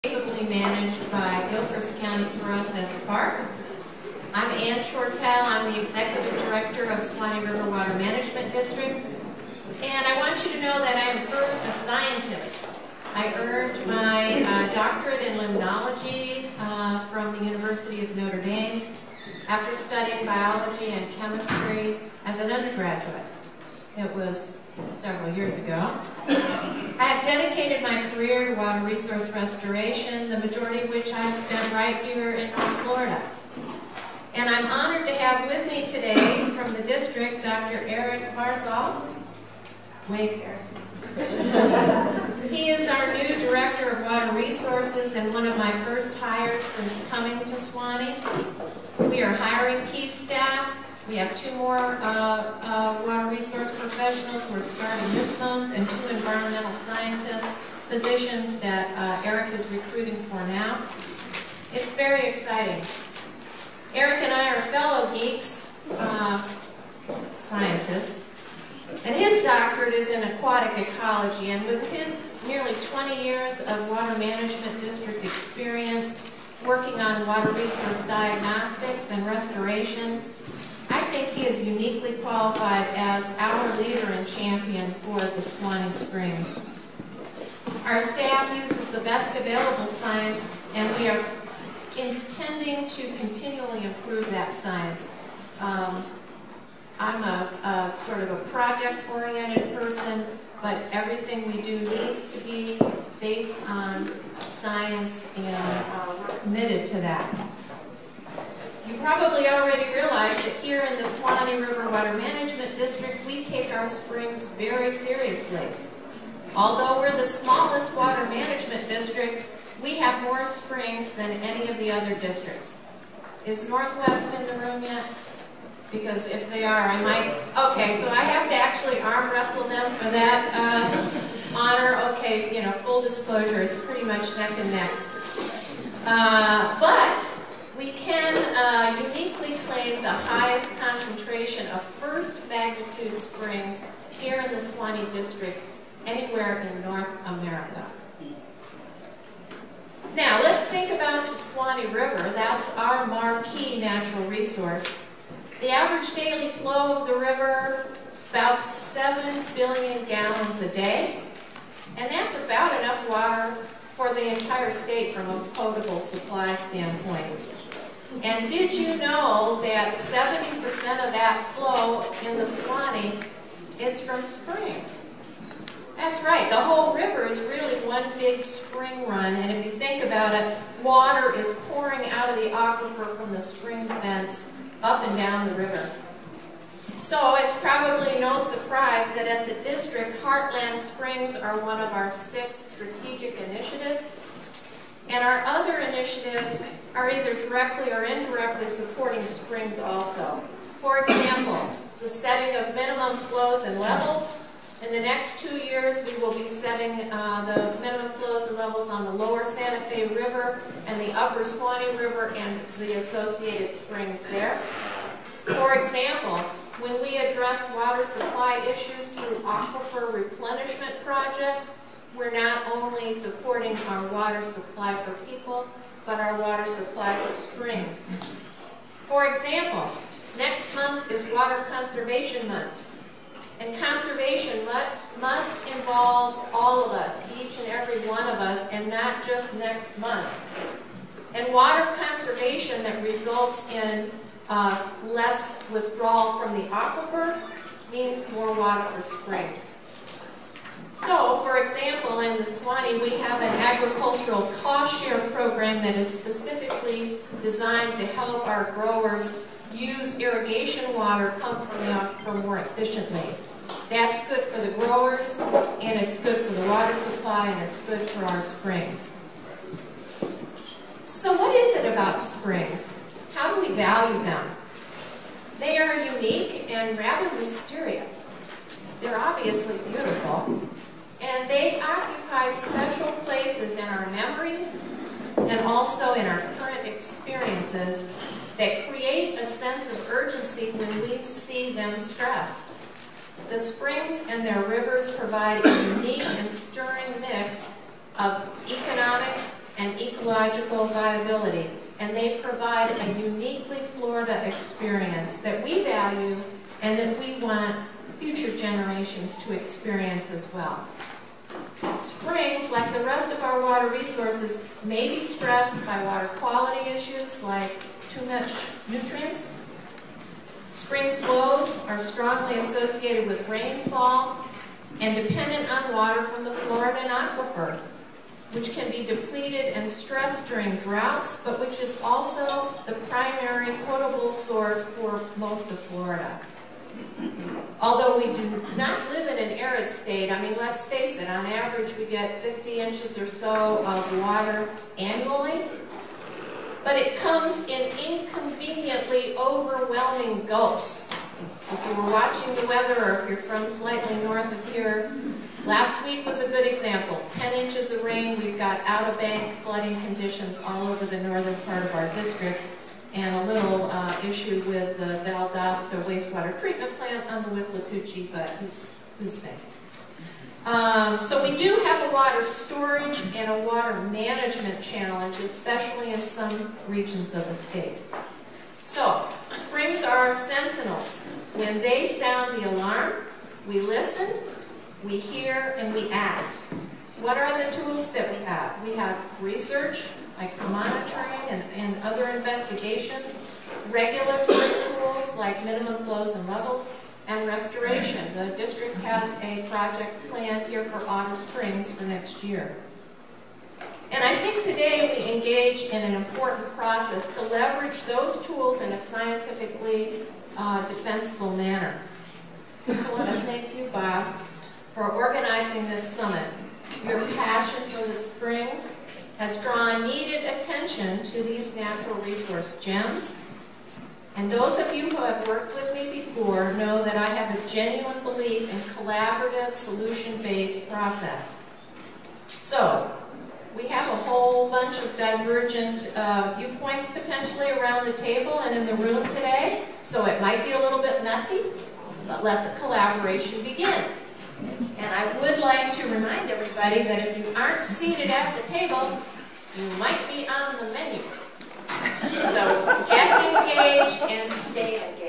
Capably managed by Gilchrist County for us as a park. I'm Shortelle. I'm the Executive Director of Suwannee River Water Management District. And I want you to know that I am first a scientist. I earned my doctorate in limnology from the University of Notre Dame after studying biology and chemistry as an undergraduate. It was several years ago. I have dedicated my career to water resource restoration, the majority of which I have spent right here in North Florida. And I'm honored to have with me today from the district, Dr. Eric Barzal. Wave here. He is our new Director of Water Resources and one of my first hires since coming to Suwannee. We are hiring key staff. We have 2 more water resource professionals who are starting this month and 2 environmental scientist positions that Eric is recruiting for now. It's very exciting. Eric and I are fellow geeks, scientists, and his doctorate is in aquatic ecology, and with his nearly 20 years of water management district experience working on water resource diagnostics and restoration, I think he is uniquely qualified as our leader and champion for the Suwannee Springs. Our staff uses the best available science, and we are intending to continually improve that science. I'm a sort of a project-oriented person, but everything we do needs to be based on science, and we're committed to that. You probably already realize that here in the Suwannee River Water Management District, we take our springs very seriously. Although we're the smallest water management district, we have more springs than any of the other districts. Is Northwest in the room yet? Because if they are, I might... Okay, so I have to actually arm wrestle them for that honor. Okay, you know, full disclosure, it's pretty much neck and neck. But we can uniquely claim the highest concentration of first magnitude springs here in the Suwannee District anywhere in North America. Now, let's think about the Suwannee River. That's our marquee natural resource. The average daily flow of the river, about 7 billion gallons a day, and that's about enough water for the entire state from a potable supply standpoint. And did you know that 70% of that flow in the Suwannee is from springs? That's right, the whole river is really one big spring run, and if you think about it, water is pouring out of the aquifer from the spring vents up and down the river. So it's probably no surprise that at the district, Heartland Springs are one of our 6 strategic initiatives. And our other initiatives are either directly or indirectly supporting springs also. For example, the setting of minimum flows and levels. In the next 2 years, we will be setting the minimum flows and levels on the lower Santa Fe River and the upper Suwannee River and the associated springs there. For example, when we address water supply issues through aquifer replenishment projects, we're not only supporting our water supply for people, but our water supply for springs. For example, next month is Water Conservation Month. And conservation must involve all of us, each and every one of us, and not just next month. And water conservation that results in less withdrawal from the aquifer means more water for springs. So, for example, in the Suwannee, we have an agricultural cost share program that is specifically designed to help our growers use irrigation water pumped from the aquifer more efficiently. That's good for the growers, and it's good for the water supply, and it's good for our springs. So what is it about springs? How do we value them? They are unique and rather mysterious. They're obviously beautiful, and they occupy special places in our memories and also in our current experiences that create a sense of urgency when we see them stressed. The springs and their rivers provide a unique and stirring mix of economic and ecological viability. And they provide a uniquely Florida experience that we value and that we want future generations to experience as well. Springs, like the rest of our water resources, may be stressed by water quality issues like too much nutrients. Spring flows are strongly associated with rainfall and dependent on water from the Floridan aquifer, which can be depleted and stressed during droughts, but which is also the primary potable source for most of Florida. Although we do not live in an arid state, I mean, let's face it, on average we get 50 inches or so of water annually, but it comes in inconveniently overwhelming gulps. If you were watching the weather, or if you're from slightly north of here, last week was a good example. 10 inches of rain, we've got out-of-bank flooding conditions all over the northern part of our district, and a little issue with the Valdosta wastewater treatment plant on the Withlacoochee, but who's thing? So we do have a water storage and a water management challenge, especially in some regions of the state. So, springs are our sentinels. When they sound the alarm, we listen, we hear, and we act. What are the tools that we have? We have research, like monitoring and other investigations, regulatory tools like minimum flows and levels, and restoration. The district has a project planned here for Otter Springs for next year. And I think today we engage in an important process to leverage those tools in a scientifically defensible manner. I want to thank you, Bob, for organizing this summit. Your passion for the springs has drawn needed attention to these natural resource gems. And those of you who have worked with me before know that I have a genuine belief in collaborative, solution-based process. So, we have a whole bunch of divergent viewpoints potentially around the table and in the room today, so it might be a little bit messy, but let the collaboration begin. And I would like to remind everybody that if you aren't seated at the table, you might be on the menu. So get engaged and stay engaged.